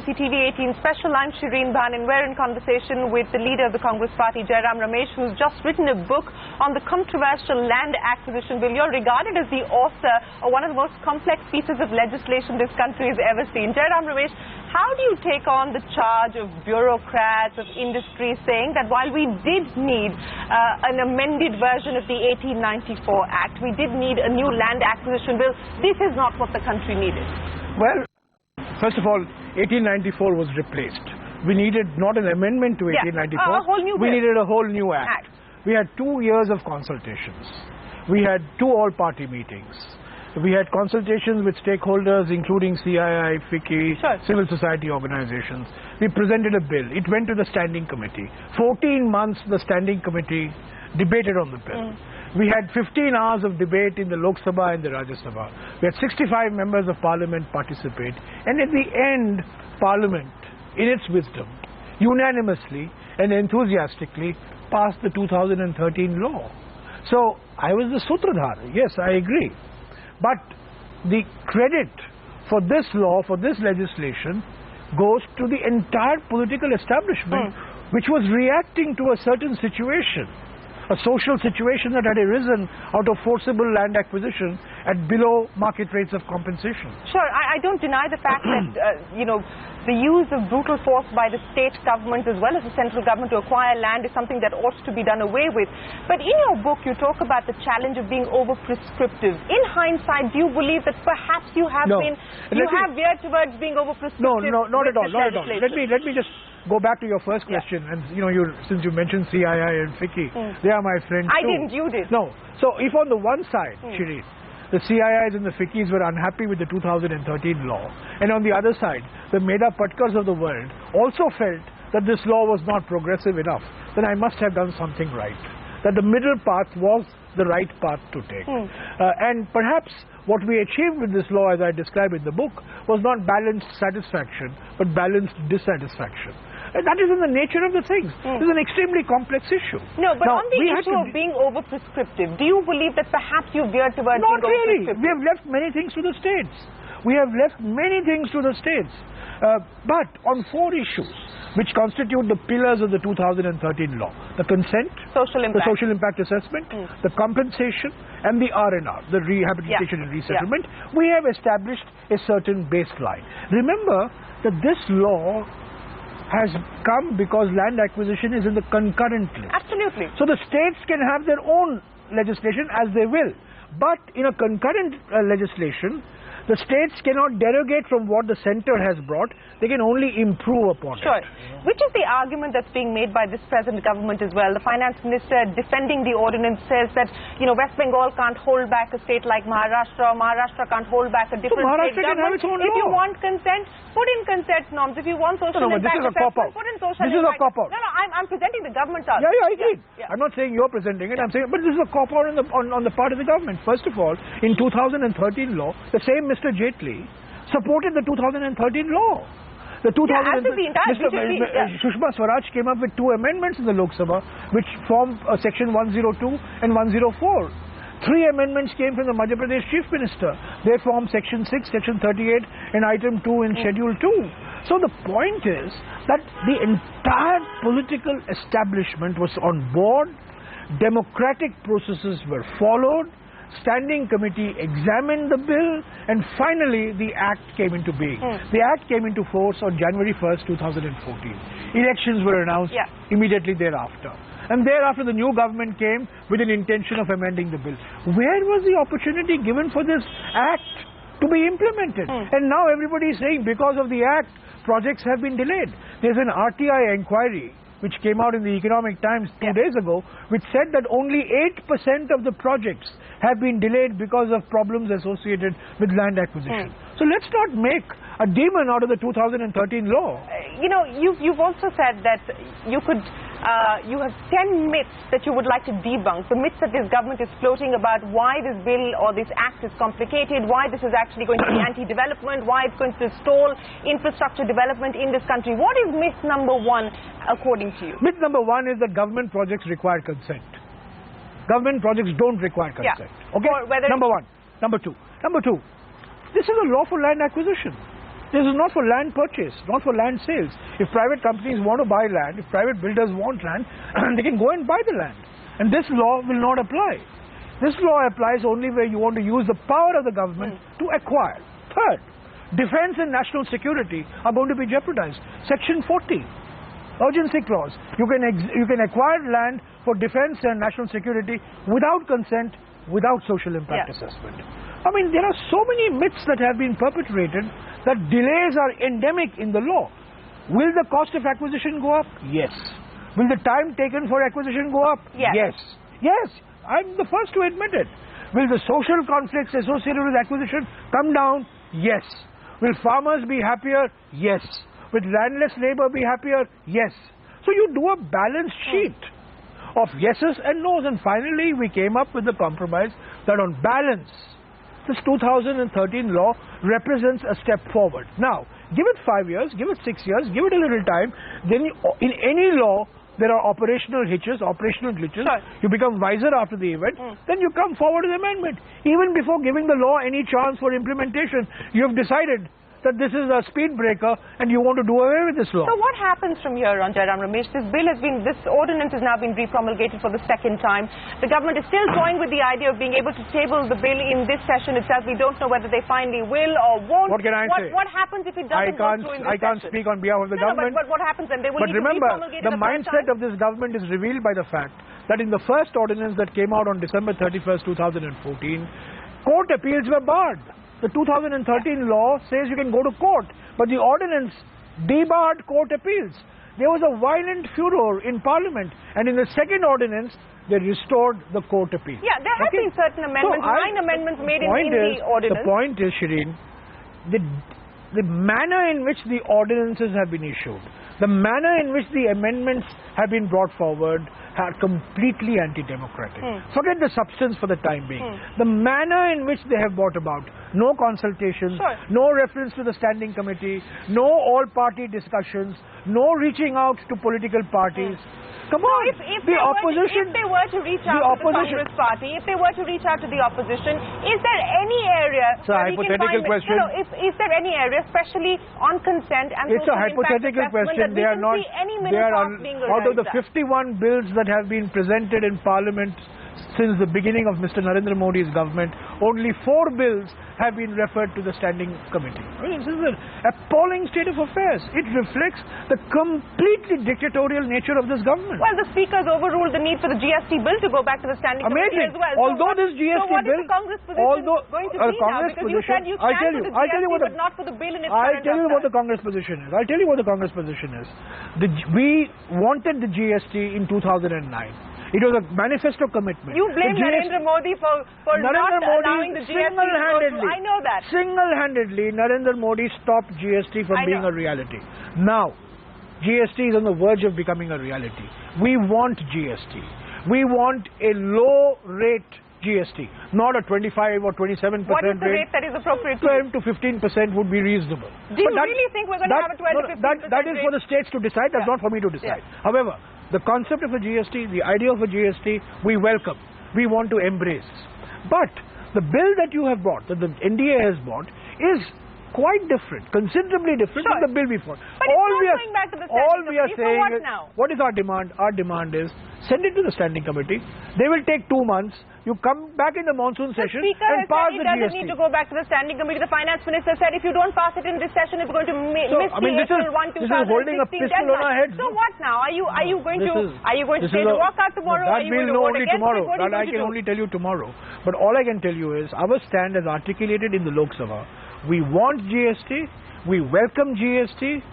NDTV 18 special. I'm Shereen Bhan and we're in conversation with the leader of the Congress party, Jairam Ramesh, who's just written a book on the controversial land acquisition bill. You're regarded as the author of one of the most complex pieces of legislation this country has ever seen. Jairam Ramesh, how do you take on the charge of bureaucrats, of industry, saying that while we did need an amended version of the 1894 Act, we did need a new land acquisition bill, this is not what the country needed? Well, first of all, 1894 was replaced. We needed not an amendment to 1894. A whole new bill. We needed a whole new act. We had 2 years of consultations. We had 2 all-party meetings. We had consultations with stakeholders, including CII, FICCI, civil society organizations. We presented a bill. It went to the standing committee. 14 months the standing committee debated on the bill. We had 15 hours of debate in the Lok Sabha and the Rajya Sabha. We had 65 members of parliament participate. And at the end, parliament, in its wisdom, unanimously and enthusiastically passed the 2013 law. So I was the Sutradhar. Yes, I agree. But the credit for this law, for this legislation, goes to the entire political establishment, which was reacting to a certain situation, a social situation that had arisen out of forcible land acquisition at below market rates of compensation. Sure, I don't deny the fact that, the use of brutal force by the state government as well as the central government to acquire land is something that ought to be done away with. But in your book, you talk about the challenge of being over-prescriptive. In hindsight, do you believe that perhaps you have have veered towards being over-prescriptive? No, not at all, not at all. Let me just go back to your first question, and since you mentioned CII and FICCI, they are my friends too. I didn't, you did. No, so if on the one side, Shereen, the CIIs and the FICCIs were unhappy with the 2013 law, and on the other side, the Meda Patkars of the world also felt that this law was not progressive enough, then I must have done something right. That the middle path was the right path to take. And perhaps what we achieved with this law, as I describe in the book, was not balanced satisfaction, but balanced dissatisfaction. And that is in the nature of the things. This is an extremely complex issue. No, but now, on the issue of being over-prescriptive, do you believe that perhaps you veered towards being over-prescriptive? Not really. We have left many things to the states. We have left many things to the states. But on 4 issues, which constitute the pillars of the 2013 law, the consent, the social impact assessment, the compensation, and the R&R, the rehabilitation and resettlement, we have established a certain baseline. Remember that this law has come because land acquisition is in the concurrent list. Absolutely. So the states can have their own legislation as they will. But in a concurrent legislation, the states cannot derogate from what the center has brought. They can only improve upon it. Sure. Which is the argument that's being made by this present government as well? The finance minister defending the ordinance says that, West Bengal can't hold back a state like Maharashtra, or Maharashtra can't hold back a different state government. If you want consent, put in consent norms. If you want social impact assessment, put in social impact. This is a cop-out. No, I'm presenting the government's argument. Yeah, I agree. Yeah. I'm not saying you're presenting it. I'm saying, but this is a cop-out on the part of the government. First of all, in 2013 law, the same Mr. Jaitley supported the 2013 law. The 2013 Sushma Swaraj came up with 2 amendments in the Lok Sabha, which form section 102 and 104. 3 amendments came from the Madhya Pradesh Chief Minister. They form section 6, section 38, and item 2 in schedule 2. So the point is that the entire political establishment was on board. Democratic processes were followed. Standing committee examined the bill, and finally the act came into being. The act came into force on January 1st, 2014. Elections were announced immediately thereafter. And thereafter the new government came with an intention of amending the bill. Where was the opportunity given for this act to be implemented? And now everybody is saying because of the act, projects have been delayed. There's an RTI inquiry which came out in the Economic Times 2 days ago, which said that only 8% of the projects have been delayed because of problems associated with land acquisition. So let's not make a demon out of the 2013 law. You've also said that you have 10 myths that you would like to debunk. The myths that this government is floating about why this bill or this act is complicated, why this is actually going to be anti-development, why it's going to stall infrastructure development in this country. What is myth number 1 according to you? Myth number 1 is that government projects require consent. Government projects don't require consent. Okay? Number 1. Number 2. This is a lawful land acquisition. This is not for land purchase, not for land sales. If private companies want to buy land, if private builders want land, they can go and buy the land. And this law will not apply. This law applies only where you want to use the power of the government to acquire. Third, defense and national security are going to be jeopardized. Section 40, urgency clause. You can acquire land for defense and national security without consent, without social impact assessment. I mean, there are so many myths that have been perpetrated that delays are endemic in the law. Will the cost of acquisition go up? Yes. Will the time taken for acquisition go up? Yes. Yes. I'm the first to admit it. Will the social conflicts associated with acquisition come down? Yes. Will farmers be happier? Yes. Will landless labor be happier? Yes. So you do a balanced sheet of yeses and nos, and finally we came up with the compromise that on balance, this 2013 law represents a step forward. Now, give it 5 years, give it 6 years, give it a little time, then in any law, there are operational hitches, operational glitches. Sure. You become wiser after the event. Then you come forward with amendment. Even before giving the law any chance for implementation, you have decided that this is a speed breaker and you want to do away with this law. So what happens from here on, Jairam Ramesh? This ordinance has now been repromulgated for the second time. The government is still toying with the idea of being able to table the bill in this session itself. We don't know whether they finally will or won't. What can I say? What happens if it doesn't go through in this I can't session? speak on behalf of the government. But what happens then? They will But need remember, to repromulgate the it mindset of this government is revealed by the fact that in the first ordinance that came out on December 31st, 2014, court appeals were barred. The 2013 law says you can go to court, but the ordinance debarred court appeals. There was a violent furor in Parliament, and in the second ordinance, they restored the court appeal. Yeah, there have been certain amendments, 9 amendments made in the ordinance. The point is, Shereen, the manner in which the ordinances have been issued, the manner in which the amendments have been brought forward are completely anti-democratic. Forget the substance for the time being. The manner in which they have brought about, no consultations, no reference to the standing committee, no all-party discussions, no reaching out to political parties. Come on, if they were to reach out to the Congress party, if they were to reach out to the opposition, is there any area? It's a hypothetical question. Is there any area, especially on consent and it's a hypothetical question. They are not. Out of the 51 bills that have been presented in Parliament since the beginning of Mr. Narendra Modi's government, only 4 bills have been referred to the standing committee. I mean, this is an appalling state of affairs. It reflects the completely dictatorial nature of this government. Well, the speakers overruled the need for the GST bill to go back to the standing committee as well. Although this GST so what bill, is the Congress position going to be now? Because you said you stand for the GST, but not for the bill in its current I'll tell you what the Congress position is. We wanted the GST in 2009. It was a manifesto commitment. You blame Narendra Modi for not allowing the GST to go through. I know that. Single-handedly, Narendra Modi stopped GST from being a reality. Now, GST is on the verge of becoming a reality. We want GST. We want a low-rate GST, not a 25 or 27% What is the rate that is appropriate? 12 to 15% would be reasonable. Do you really think we're going to have a 12 to 15% That is for the states to decide. That's not for me to decide. However, the concept of a GST, the idea of a GST, we welcome. We want to embrace. But the bill that you have brought, that the NDA has brought, is quite different, considerably different from the bill before. But going back to the standing committee, saying what now? What is our demand? Our demand is send it to the standing committee. They will take 2 months. You come back in the monsoon session and pass the GST. The Speaker has said it doesn't need to go back to the standing committee. The Finance Minister said if you don't pass it in this session, it's going to miss the April 1, 2016 this is holding a pistol on our heads. So what now? Are you going to say to walk out tomorrow? That we'll know only tomorrow. That I can only tell you tomorrow. But all I can tell you is our stand as articulated in the Lok Sabha. We want GST. We welcome GST.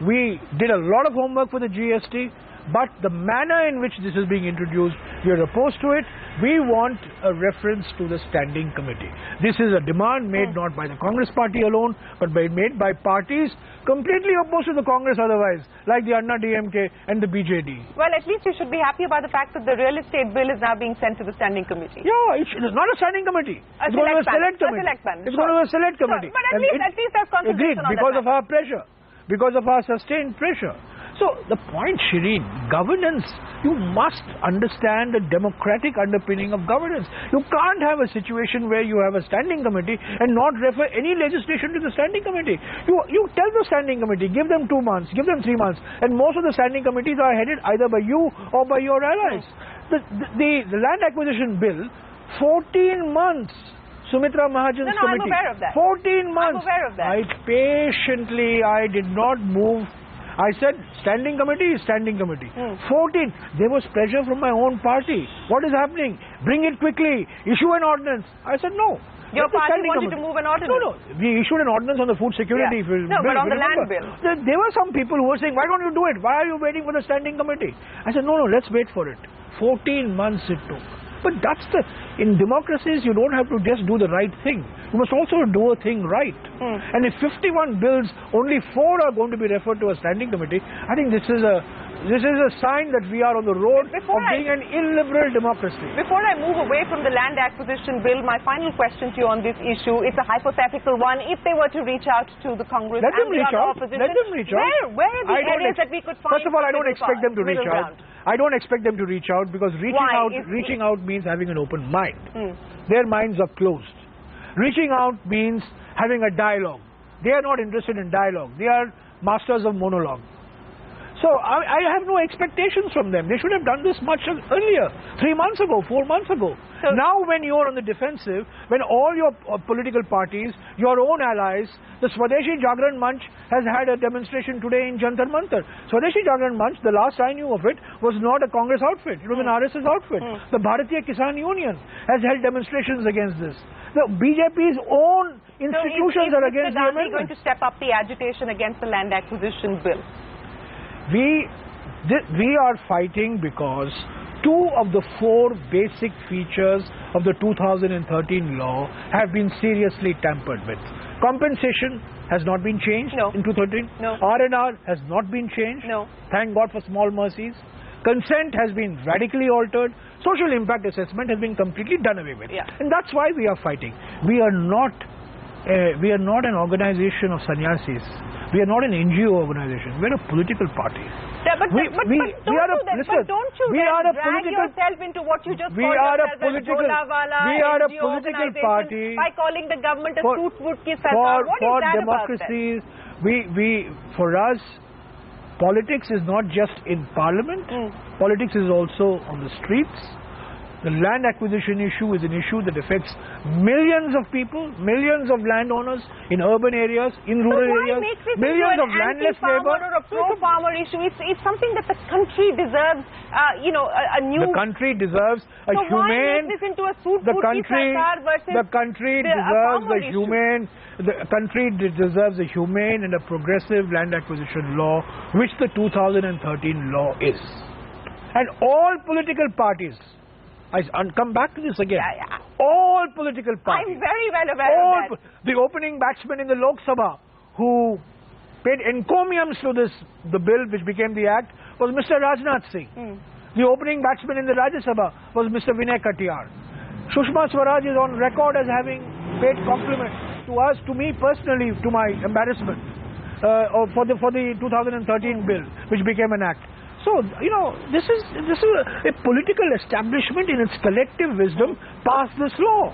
We did a lot of homework for the GST. But the manner in which this is being introduced, we are opposed to it. We want a reference to the standing committee. This is a demand made not by the Congress party alone, but made by parties completely opposed to the Congress otherwise, like the Anna DMK and the BJD. Well, at least you should be happy about the fact that the real estate bill is now being sent to the standing committee. Yeah, it's not a standing committee. It's going to a select committee. It's going to a select committee. But at least there's concentration on that. Because of our pressure. Because of our sustained pressure. So the point, Shereen, governance, you must understand the democratic underpinning of governance. You can't have a situation where you have a standing committee and not refer any legislation to the standing committee. You tell the standing committee, give them 2 months, give them 3 months, and most of the standing committees are headed either by you or by your allies. The land acquisition bill, 14 months. Sumitra Mahajan's committee. I'm aware of that. 14 months. I'm aware of that. I did not move. I said, standing committee is standing committee. 14. There was pressure from my own party. What is happening? Bring it quickly. Issue an ordinance. I said, no. Your party wanted to move an ordinance? No. We issued an ordinance on the food security bill. No, but on the land bill. There were some people who were saying, why don't you do it? Why are you waiting for the standing committee? I said, no, let's wait for it. 14 months it took. But in democracies, you don't have to just do the right thing. You must also do a thing right. And if 51 bills, only 4 are going to be referred to a standing committee, I think this is a sign that we are on the road of being an illiberal democracy. Before I move away from the land acquisition bill, my final question to you on this issue, it's a hypothetical one. If they were to reach out to the Congress and the other opposition, let them reach out. Where are the areas that we could find? First of all, I don't expect them to reach out. I don't expect them to reach out because reaching out means having an open mind. Their minds are closed. Reaching out means having a dialogue. They are not interested in dialogue. They are masters of monologue. So I have no expectations from them. They should have done this much earlier, 3 months ago, 4 months ago. So now when you are on the defensive, when all your political parties, your own allies, the Swadeshi Jagran Manch has had a demonstration today in Jantar Mantar. Swadeshi Jagran Manch, the last I knew of it, was not a Congress outfit. It was an RSS outfit. The Bharatiya Kisan Union has held demonstrations against this. The BJP's own institutions are against the amendment. Going to step up the agitation against the land acquisition bill? We are fighting because 2 of the 4 basic features of the 2013 law have been seriously tampered with. Compensation has not been changed in 2013. R&R has not been changed. Thank God for small mercies. Consent has been radically altered. Social impact assessment has been completely done away with. And that's why we are fighting. We are not an organization of sannyasis. We are not an NGO organization. We are a political party. Don't you drag yourself into what you just called yourself as we are a political party by calling the government a suit-wood-ki sarkar? What is that democracies, for us, politics is not just in parliament. Politics is also on the streets. The land acquisition issue is an issue that affects millions of people, millions of landowners in urban areas, in rural areas, millions of landless labour. Or a pro-farmer issue. It's something that the country deserves. A new. The country deserves a humane. Why make this into a The country deserves a humane and a progressive land acquisition law, which the 2013 law is, and all political parties. I'll come back to this again. All political parties. I'm very well aware of that. The opening batsman in the Lok Sabha who paid encomiums to the bill which became the act was Mr. Rajnath Singh. The opening batsman in the Rajya Sabha was Mr. Vinay Katiyar. Sushma Swaraj is on record as having paid compliments to us, to me personally, to my embarrassment, for the 2013 bill which became an act. So, this is a political establishment in its collective wisdom passed this law.